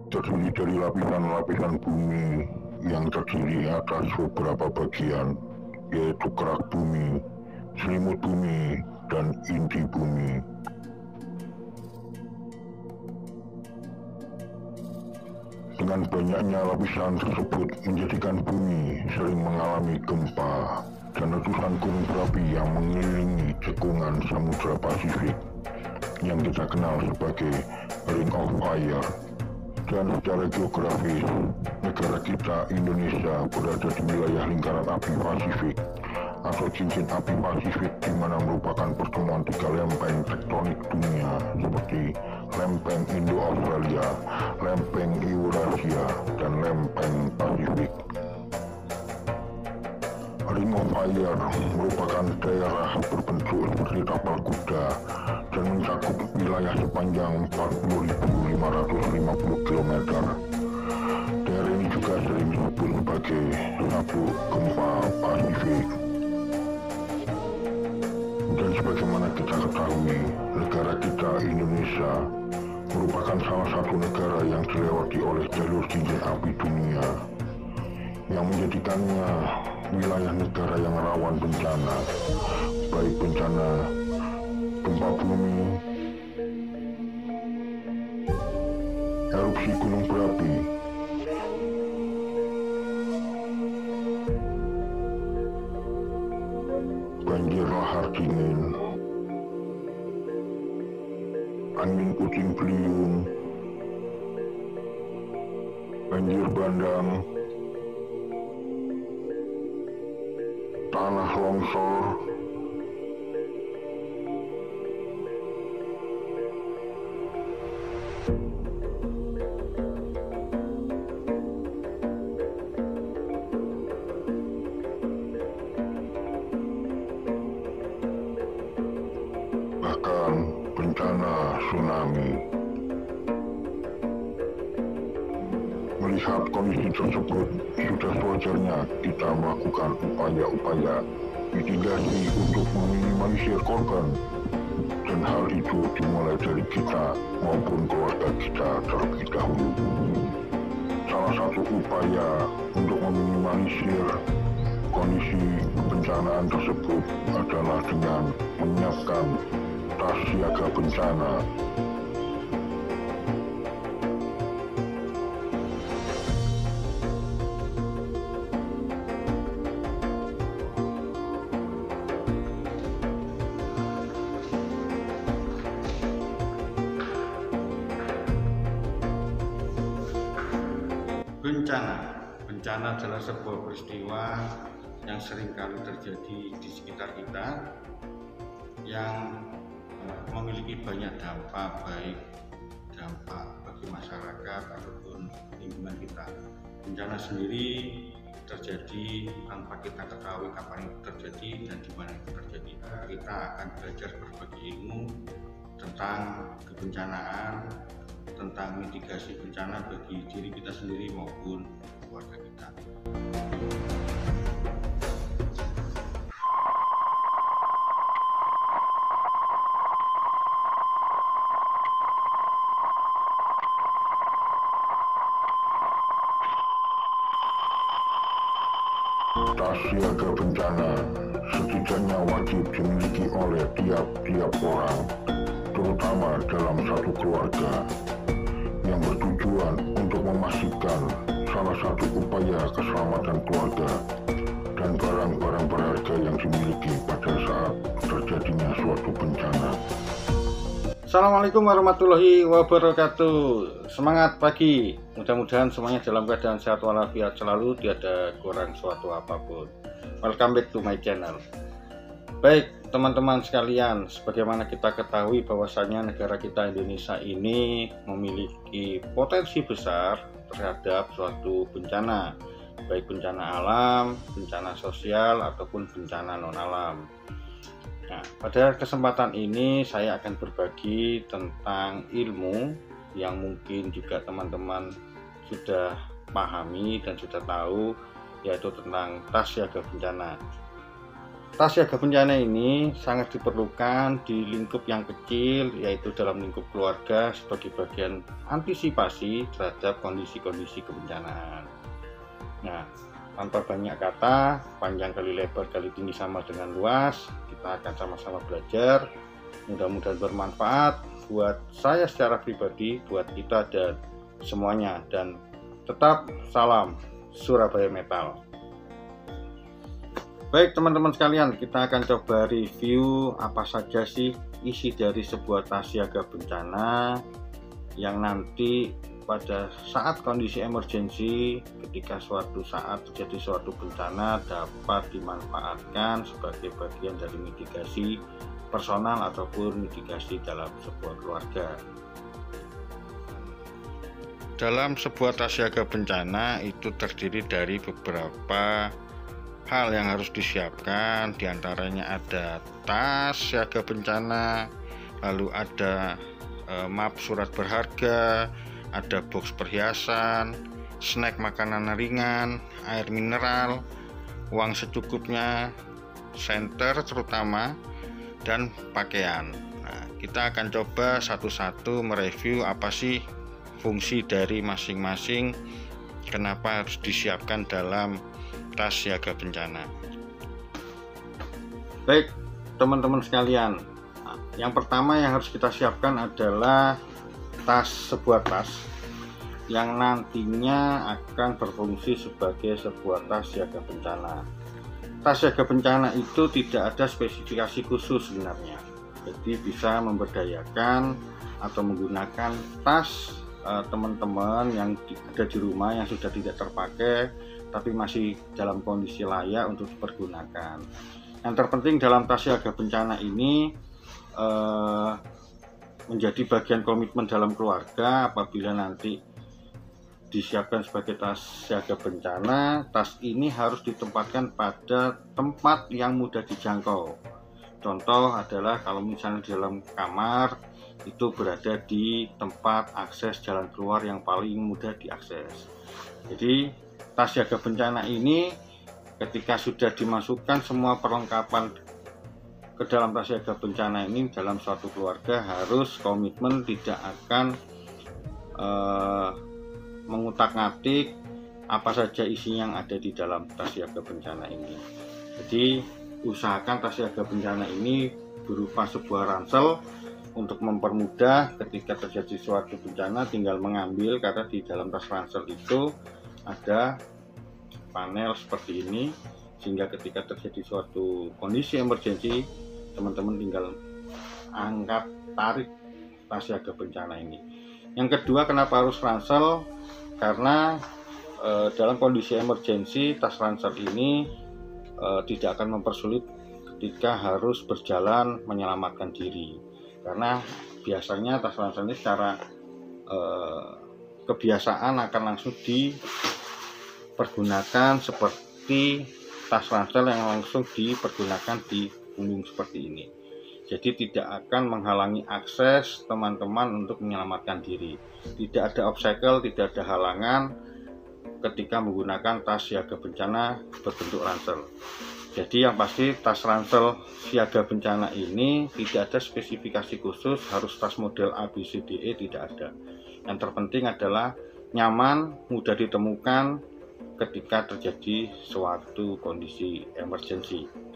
terdiri dari lapisan-lapisan bumi yang terdiri atas beberapa bagian, yaitu kerak bumi, selimut bumi, dan inti bumi. Dengan banyaknya lapisan tersebut menjadikan bumi sering mengalami gempa dan letusan gunung berapi yang mengelilingi cekungan Samudra Pasifik yang kita kenal sebagai Ring of Fire. Dan secara geografis, negara kita Indonesia berada di wilayah lingkaran api Pasifik atau cincin api Pasifik, di mana merupakan pertemuan tiga lempeng tektonik dunia seperti lempeng Indo-Australia, lempeng Eurasia, dan lempeng Pasifik. Ring of Fire merupakan daerah berbentuk seperti tapal kuda dan mencakup wilayah sepanjang 40.550 km. Daerah ini juga sering disebut sebagai Sabuk Gempa Pasifik. Dan sebagaimana kita ketahui, negara kita Indonesia merupakan salah satu negara yang dilewati oleh jalur cincin api dunia, yang menjadikannya wilayah negara yang rawan bencana, baik bencana gempa bumi, erupsi gunung berapi, banjir lahar dingin, angin puting beliung, banjir bandang, tanah longsor, bahkan bencana tsunami. Melihat kondisi tersebut, sudah sewajarnya kita melakukan upaya-upaya mitigasi untuk meminimalisir korban, dan hal itu dimulai dari kita maupun keluarga kita terlebih dahulu. Salah satu upaya untuk meminimalisir kondisi kebencanaan tersebut adalah dengan menyiapkan tas siaga bencana. Bencana adalah sebuah peristiwa yang sering kali terjadi di sekitar kita, yang memiliki banyak dampak, baik dampak bagi masyarakat ataupun lingkungan kita. Bencana sendiri terjadi tanpa kita ketahui kapan itu terjadi dan di mana itu terjadi. Kita akan belajar berbagi ilmu tentang kebencanaan, tentang mitigasi bencana bagi diri kita sendiri maupun keluarga kita. Tas siaga bencana setidaknya wajib dimiliki oleh tiap-tiap orang, terutama dalam satu keluarga, yang bertujuan untuk memastikan salah satu upaya keselamatan keluarga dan barang-barang berharga yang dimiliki pada saat terjadinya suatu bencana. Assalamualaikum warahmatullahi wabarakatuh. Semangat pagi, mudah-mudahan semuanya dalam keadaan sehat walafiat selalu, tiada kurang suatu apapun. Welcome back to my channel. Baik teman-teman sekalian, sebagaimana kita ketahui bahwasanya negara kita Indonesia ini memiliki potensi besar terhadap suatu bencana, baik bencana alam, bencana sosial, ataupun bencana non-alam. Nah, pada kesempatan ini saya akan berbagi tentang ilmu yang mungkin juga teman-teman sudah pahami dan sudah tahu, yaitu tentang tas siaga bencana. Tas siaga bencana ini sangat diperlukan di lingkup yang kecil, yaitu dalam lingkup keluarga sebagai bagian antisipasi terhadap kondisi-kondisi kebencanaan. Nah, tanpa banyak kata, panjang kali lebar kali tinggi sama dengan luas, kita akan sama-sama belajar. Mudah-mudahan bermanfaat buat saya secara pribadi, buat kita dan semuanya. Dan tetap salam Surabaya Metal. Baik teman-teman sekalian, kita akan coba review apa saja sih isi dari sebuah tas siaga bencana yang nanti pada saat kondisi emergensi, ketika suatu saat terjadi suatu bencana, dapat dimanfaatkan sebagai bagian dari mitigasi personal ataupun mitigasi dalam sebuah keluarga. Dalam sebuah tas siaga bencana itu terdiri dari beberapa hal yang harus disiapkan, diantaranya ada tas siaga bencana, lalu ada map surat berharga, ada box perhiasan, snack makanan ringan, air mineral, uang secukupnya, senter terutama, dan pakaian. Nah, kita akan coba satu-satu mereview apa sih fungsi dari masing-masing, kenapa harus disiapkan dalam tas siaga bencana. Baik teman-teman sekalian, yang pertama yang harus kita siapkan adalah sebuah tas yang nantinya akan berfungsi sebagai sebuah tas siaga bencana. Tas siaga bencana itu tidak ada spesifikasi khusus sebenarnya, jadi bisa memberdayakan atau menggunakan tas teman-teman yang ada di rumah yang sudah tidak terpakai tapi masih dalam kondisi layak untuk dipergunakan. Yang terpenting dalam tas siaga bencana ini menjadi bagian komitmen dalam keluarga. Apabila nanti disiapkan sebagai tas siaga bencana, tas ini harus ditempatkan pada tempat yang mudah dijangkau. Contoh adalah kalau misalnya di dalam kamar, itu berada di tempat akses jalan keluar yang paling mudah diakses. Jadi tas siaga bencana ini ketika sudah dimasukkan semua perlengkapan ke dalam tas siaga bencana ini, dalam suatu keluarga harus komitmen tidak akan mengutak-ngatik apa saja isi yang ada di dalam tas siaga bencana ini. Jadi usahakan tas siaga bencana ini berupa sebuah ransel untuk mempermudah ketika terjadi suatu bencana tinggal mengambil, karena di dalam tas ransel itu ada panel seperti ini, sehingga ketika terjadi suatu kondisi emergensi, teman-teman tinggal angkat, tarik tas siaga bencana ini. Yang kedua, kenapa harus ransel? Karena dalam kondisi emergensi, tas ransel ini tidak akan mempersulit ketika harus berjalan menyelamatkan diri, karena biasanya tas ransel ini secara kebiasaan akan langsung dipergunakan seperti tas ransel yang langsung dipergunakan di punggung seperti ini. Jadi tidak akan menghalangi akses teman-teman untuk menyelamatkan diri. Tidak ada obstacle, tidak ada halangan ketika menggunakan tas siaga bencana berbentuk ransel. Jadi yang pasti tas ransel siaga bencana ini tidak ada spesifikasi khusus harus tas model A, B, C, D, E, tidak ada. Yang terpenting adalah nyaman, mudah ditemukan ketika terjadi suatu kondisi emergensi.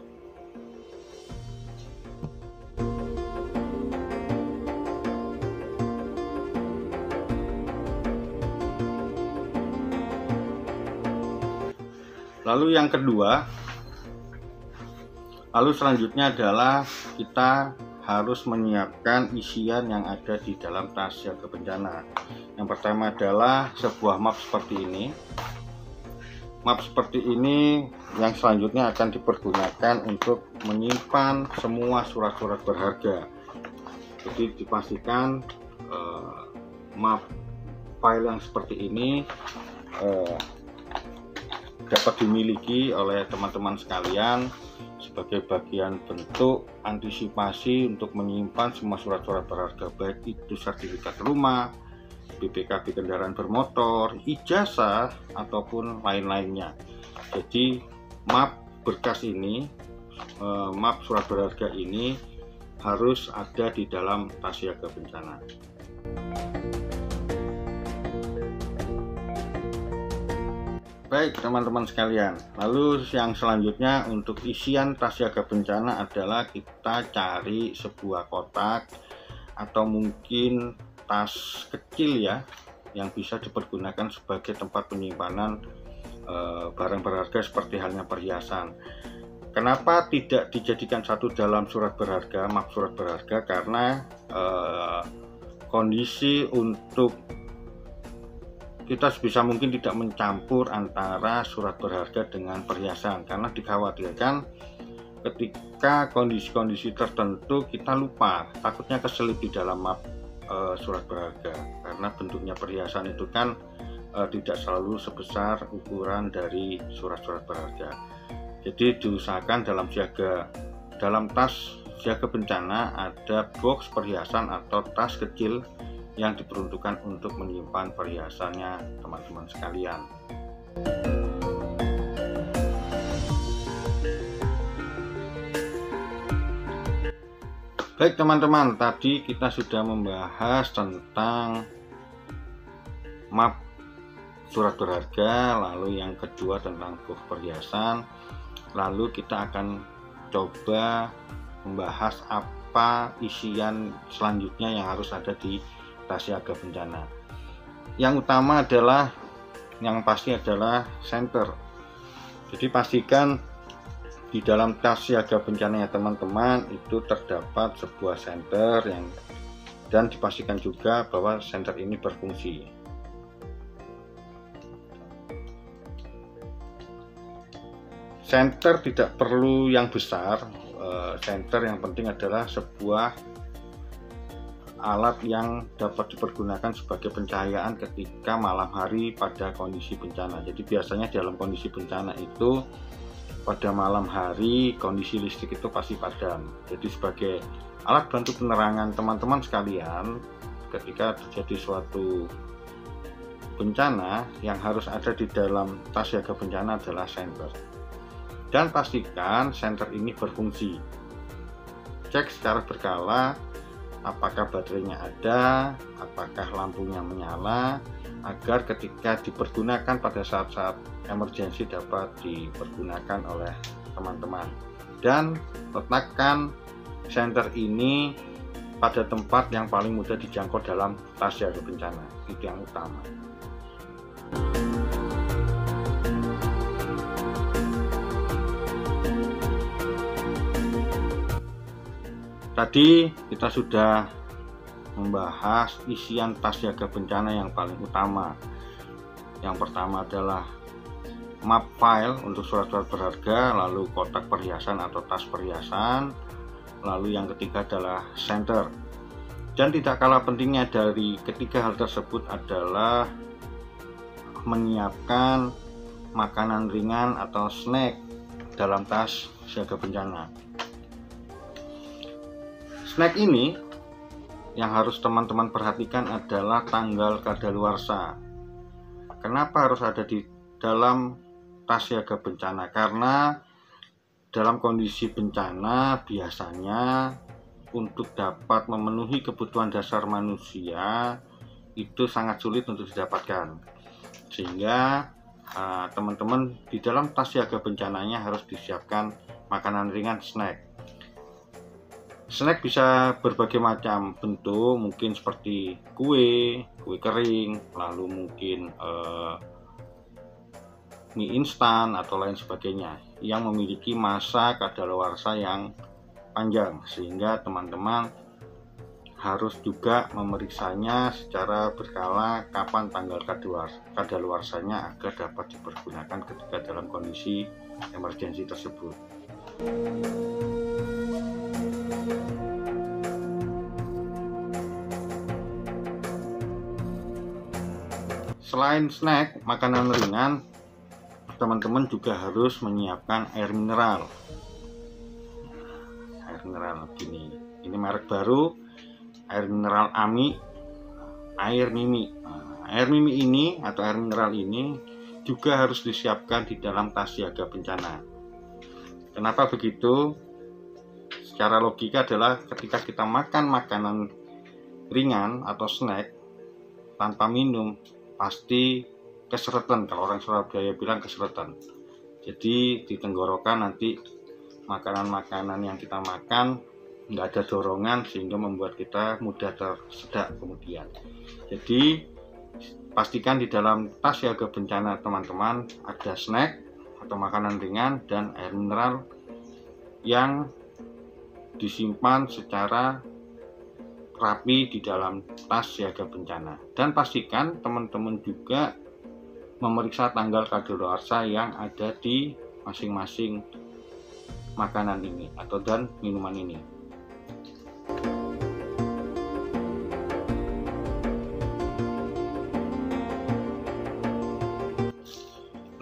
Lalu selanjutnya adalah kita harus menyiapkan isian yang ada di dalam tas siaga bencana. Yang pertama adalah sebuah map seperti ini. Map seperti ini yang selanjutnya akan dipergunakan untuk menyimpan semua surat-surat berharga. Jadi dipastikan map file yang seperti ini dapat dimiliki oleh teman-teman sekalian sebagai bagian bentuk antisipasi untuk menyimpan semua surat-surat berharga, baik itu sertifikat rumah, BPKB kendaraan bermotor, ijazah, ataupun lain-lainnya. Jadi map berkas ini map surat berharga ini harus ada di dalam tas siaga bencana. Baik teman-teman sekalian, lalu yang selanjutnya untuk isian tas siaga bencana adalah kita cari sebuah kotak atau mungkin tas kecil ya, yang bisa dipergunakan sebagai tempat penyimpanan barang berharga seperti halnya perhiasan. Kenapa tidak dijadikan satu dalam surat berharga, map surat berharga? Karena kondisi untuk kita sebisa mungkin tidak mencampur antara surat berharga dengan perhiasan, karena dikhawatirkan ketika kondisi-kondisi tertentu kita lupa, takutnya keselip di dalam map surat berharga, karena bentuknya perhiasan itu kan tidak selalu sebesar ukuran dari surat-surat berharga. Jadi diusahakan dalam tas siaga bencana ada box perhiasan atau tas kecil yang diperuntukkan untuk menyimpan perhiasannya teman-teman sekalian. Baik teman-teman, tadi kita sudah membahas tentang map surat berharga, lalu yang kedua tentang box perhiasan, lalu kita akan coba membahas apa isian selanjutnya yang harus ada di tas siaga bencana. Yang utama adalah, yang pasti adalah senter. Jadi pastikan di dalam tas siaga bencana ya teman-teman itu terdapat sebuah senter dan dipastikan juga bahwa senter ini berfungsi. Senter tidak perlu yang besar, senter yang penting adalah sebuah alat yang dapat dipergunakan sebagai pencahayaan ketika malam hari pada kondisi bencana. Jadi biasanya dalam kondisi bencana itu pada malam hari kondisi listrik itu pasti padam. Jadi sebagai alat bantu penerangan teman-teman sekalian ketika terjadi suatu bencana, yang harus ada di dalam tas siaga bencana adalah senter. Dan pastikan senter ini berfungsi. Cek secara berkala apakah baterainya ada, apakah lampunya menyala, agar ketika dipergunakan pada saat-saat emergensi dapat dipergunakan oleh teman-teman. Dan letakkan senter ini pada tempat yang paling mudah dijangkau dalam tas siaga bencana, itu yang utama. Tadi kita sudah membahas isian tas siaga bencana yang paling utama. Yang pertama adalah map file untuk surat-surat berharga, lalu kotak perhiasan atau tas perhiasan, lalu yang ketiga adalah senter. Dan tidak kalah pentingnya dari ketiga hal tersebut adalah menyiapkan makanan ringan atau snack dalam tas siaga bencana. Snack ini yang harus teman-teman perhatikan adalah tanggal kadaluarsa. Kenapa harus ada di dalam tas siaga bencana? Karena dalam kondisi bencana biasanya untuk dapat memenuhi kebutuhan dasar manusia itu sangat sulit untuk didapatkan, sehingga teman-teman di dalam tas siaga bencananya harus disiapkan makanan ringan, snack. Snack bisa berbagai macam bentuk, mungkin seperti kue kering, lalu mungkin mie instan atau lain sebagainya yang memiliki masa kadaluarsa yang panjang, sehingga teman-teman harus juga memeriksanya secara berkala kapan tanggal kadaluarsanya agar dapat dipergunakan ketika dalam kondisi emergensi tersebut. Selain snack, makanan ringan, teman-teman juga harus menyiapkan air mineral. Air mineral gini, ini merek baru, air mineral AMI, air Mimi. Air Mimi ini atau air mineral ini juga harus disiapkan di dalam tas siaga bencana. Kenapa begitu? Secara logika adalah ketika kita makan makanan ringan atau snack tanpa minum, pasti keseretan. Kalau orang Surabaya bilang keseretan. Jadi di tenggorokan nanti makanan-makanan yang kita makan nggak ada dorongan sehingga membuat kita mudah tersedak kemudian. Jadi pastikan di dalam tas siaga bencana teman-teman ada snack atau makanan ringan dan air mineral yang disimpan secara rapi di dalam tas siaga bencana. Dan pastikan teman-teman juga memeriksa tanggal kadaluarsa yang ada di masing-masing makanan ini atau dan minuman ini.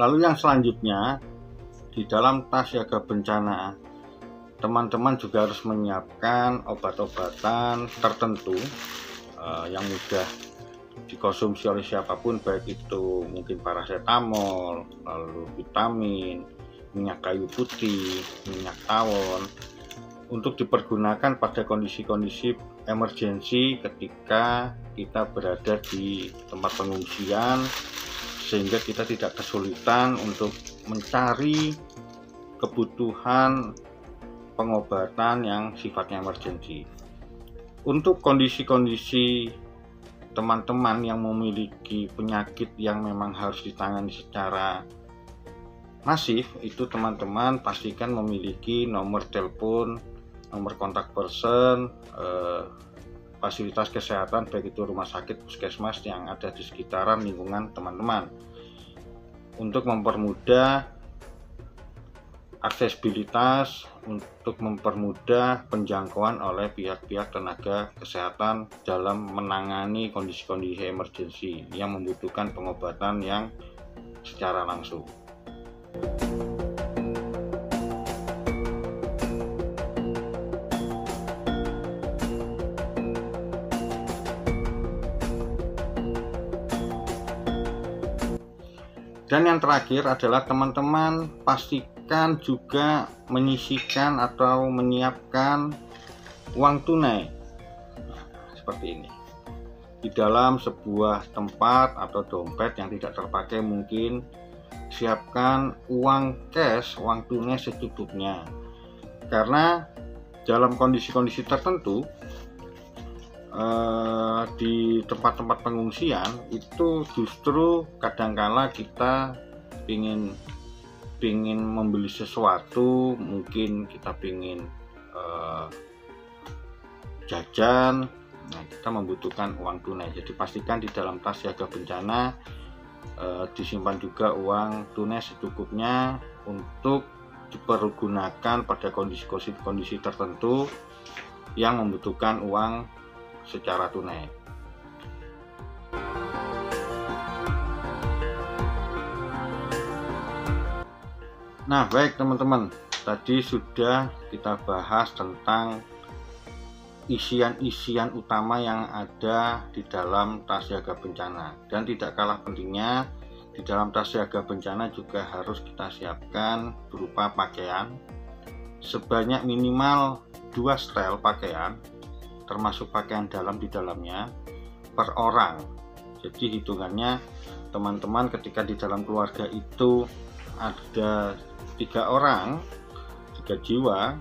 Lalu yang selanjutnya, di dalam tas siaga bencana teman-teman juga harus menyiapkan obat-obatan tertentu yang mudah dikonsumsi oleh siapapun, baik itu mungkin paracetamol, lalu vitamin, minyak kayu putih, minyak tawon, untuk dipergunakan pada kondisi-kondisi emergensi ketika kita berada di tempat pengungsian, sehingga kita tidak kesulitan untuk mencari kebutuhan pengobatan yang sifatnya emergensi. Untuk kondisi-kondisi teman-teman yang memiliki penyakit yang memang harus ditangani secara masif, itu teman-teman pastikan memiliki nomor telepon, nomor kontak person, fasilitas kesehatan baik itu rumah sakit, puskesmas yang ada di sekitaran lingkungan teman-teman, untuk mempermudah aksesibilitas, untuk mempermudah penjangkauan oleh pihak-pihak tenaga kesehatan dalam menangani kondisi-kondisi emergensi yang membutuhkan pengobatan yang secara langsung. Dan yang terakhir adalah teman-teman pastikan juga menyisihkan atau menyiapkan uang tunai. Nah, seperti ini. Di dalam sebuah tempat atau dompet yang tidak terpakai, mungkin siapkan uang cash, uang tunai secukupnya. Karena dalam kondisi-kondisi tertentu di tempat-tempat pengungsian itu justru kadangkala kita ingin membeli sesuatu, mungkin kita ingin jajan, nah kita membutuhkan uang tunai. Jadi pastikan di dalam tas siaga bencana disimpan juga uang tunai secukupnya untuk dipergunakan pada kondisi-kondisi tertentu yang membutuhkan uang secara tunai. Nah, baik teman-teman, tadi sudah kita bahas tentang isian-isian utama yang ada di dalam tas siaga bencana, dan tidak kalah pentingnya di dalam tas siaga bencana juga harus kita siapkan berupa pakaian sebanyak minimal 2 setel pakaian, termasuk pakaian dalam di dalamnya, per orang. Jadi hitungannya teman-teman ketika di dalam keluarga itu ada 3 orang, 3 jiwa,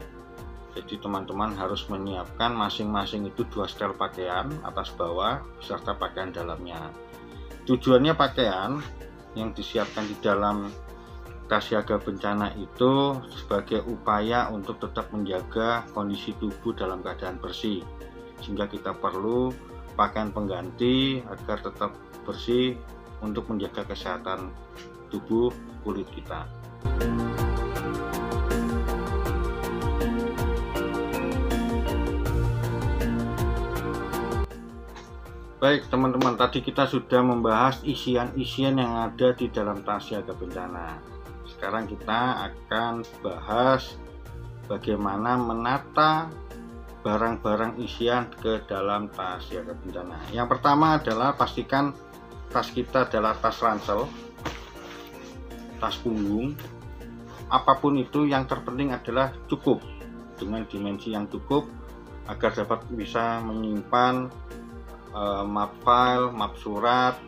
jadi teman-teman harus menyiapkan masing-masing itu 2 setel pakaian atas bawah beserta pakaian dalamnya. Tujuannya pakaian yang disiapkan di dalam tas siaga bencana itu sebagai upaya untuk tetap menjaga kondisi tubuh dalam keadaan bersih, sehingga kita perlu pakaian pengganti agar tetap bersih untuk menjaga kesehatan tubuh kulit kita. Baik teman-teman, tadi kita sudah membahas isian-isian yang ada di dalam tas siaga bencana. Sekarang kita akan bahas bagaimana menata barang-barang isian ke dalam tas siaga bencana. Yang pertama adalah pastikan tas kita adalah tas ransel, tas punggung, apapun itu, yang terpenting adalah cukup, dengan dimensi yang cukup agar dapat bisa menyimpan map file, map surat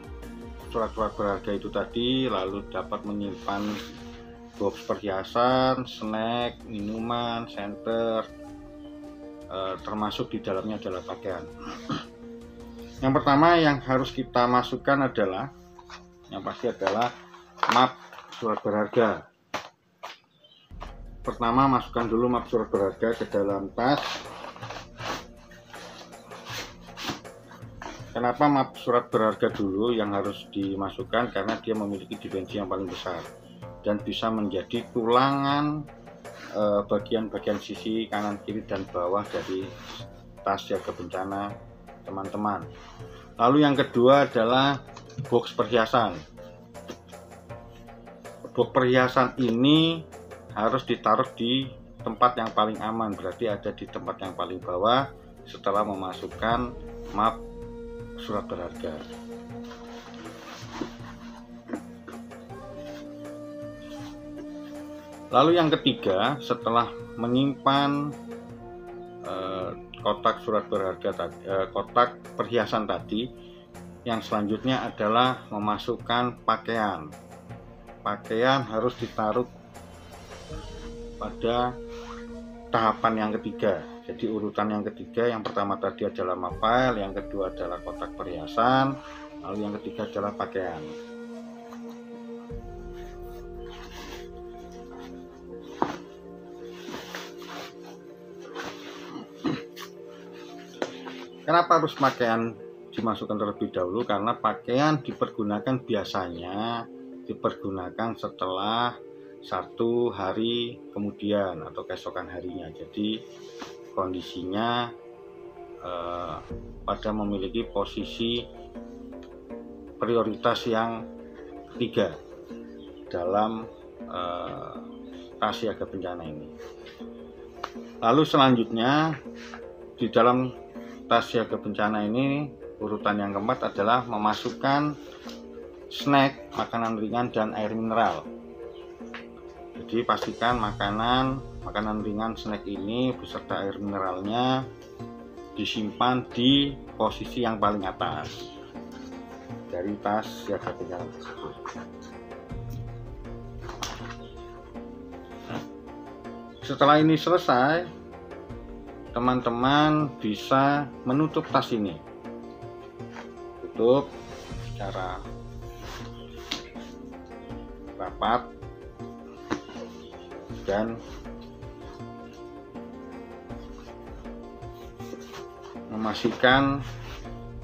berharga itu tadi, lalu dapat menyimpan box perhiasan, snack, minuman, senter, termasuk di dalamnya adalah pakaian. Yang pertama yang harus kita masukkan adalah, yang pasti adalah map surat berharga. Pertama, masukkan dulu map surat berharga ke dalam tas. Kenapa map surat berharga dulu yang harus dimasukkan? Karena dia memiliki dimensi yang paling besar dan bisa menjadi tulangan bagian-bagian sisi kanan, kiri, dan bawah dari tas siaga bencana teman-teman. Lalu yang kedua adalah box perhiasan. Box perhiasan ini harus ditaruh di tempat yang paling aman, berarti ada di tempat yang paling bawah setelah memasukkan map surat berharga. Lalu yang ketiga, setelah menyimpan kotak surat berharga kotak perhiasan tadi, yang selanjutnya adalah memasukkan pakaian. Pakaian harus ditaruh pada tahapan yang ketiga. Jadi urutan yang ketiga, yang pertama tadi adalah map file, yang kedua adalah kotak perhiasan, lalu yang ketiga adalah pakaian. Kenapa harus pakaian dimasukkan terlebih dahulu? Karena pakaian biasanya dipergunakan setelah 1 hari kemudian atau keesokan harinya. Jadi kondisinya pada memiliki posisi prioritas yang ketiga dalam tas siaga bencana ini. Lalu selanjutnya di dalam tas siaga bencana ini, urutan yang keempat adalah memasukkan snack, makanan ringan, dan air mineral. Jadi pastikan makanan ringan, snack ini beserta air mineralnya disimpan di posisi yang paling atas dari tas siaga bencana tersebut. Setelah ini selesai, teman-teman bisa menutup tas ini. Tutup secara rapat dan memastikan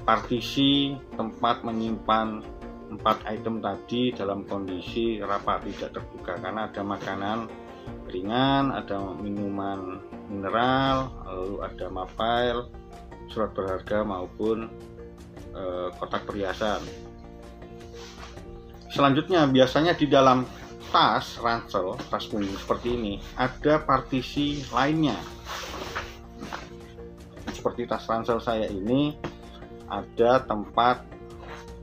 partisi tempat menyimpan 4 item tadi dalam kondisi rapat, tidak terbuka, karena ada makanan ringan, ada minuman mineral, lalu ada map file, surat berharga maupun kotak perhiasan. Selanjutnya, biasanya di dalam tas ransel, tas punggung seperti ini, ada partisi lainnya. Seperti tas ransel saya ini, ada tempat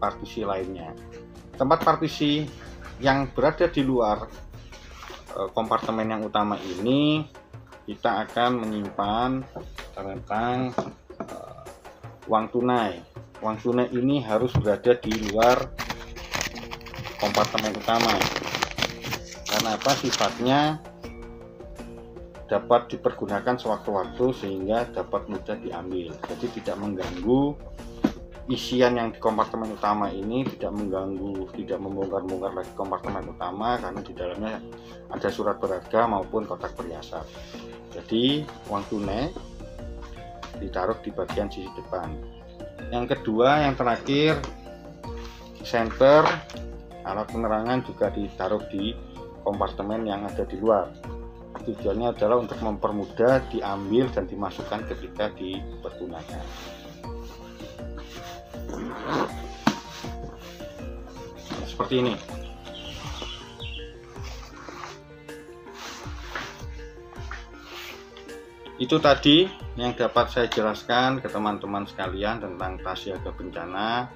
partisi lainnya. Tempat partisi yang berada di luar kompartemen yang utama ini, kita akan menyimpan tentang uang tunai. Uang tunai ini harus berada di luar kompartemen utama. Karena apa? Sifatnya dapat dipergunakan sewaktu-waktu sehingga dapat mudah diambil. Jadi tidak mengganggu isian yang di kompartemen utama ini, tidak mengganggu, tidak membongkar-bongkar lagi kompartemen utama, karena di dalamnya ada surat berharga maupun kotak perhiasan. Jadi uang tunai ditaruh di bagian sisi depan. Yang kedua, yang terakhir, senter, alat penerangan juga ditaruh di kompartemen yang ada di luar. Tujuannya adalah untuk mempermudah diambil dan dimasukkan ketika dipergunakan. Seperti ini. Itu tadi yang dapat saya jelaskan ke teman-teman sekalian tentang tas siaga bencana.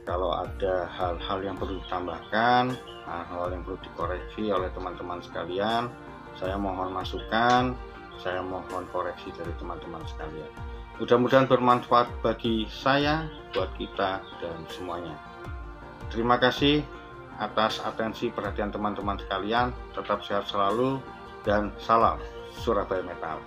Kalau ada hal-hal yang perlu ditambahkan, hal-hal yang perlu dikoreksi oleh teman-teman sekalian, Saya mohon masukan, saya mohon koreksi dari teman-teman sekalian. Mudah-mudahan bermanfaat bagi saya, buat kita, dan semuanya. Terima kasih atas atensi perhatian teman-teman sekalian. Tetap sehat selalu dan salam Surabaya Metal.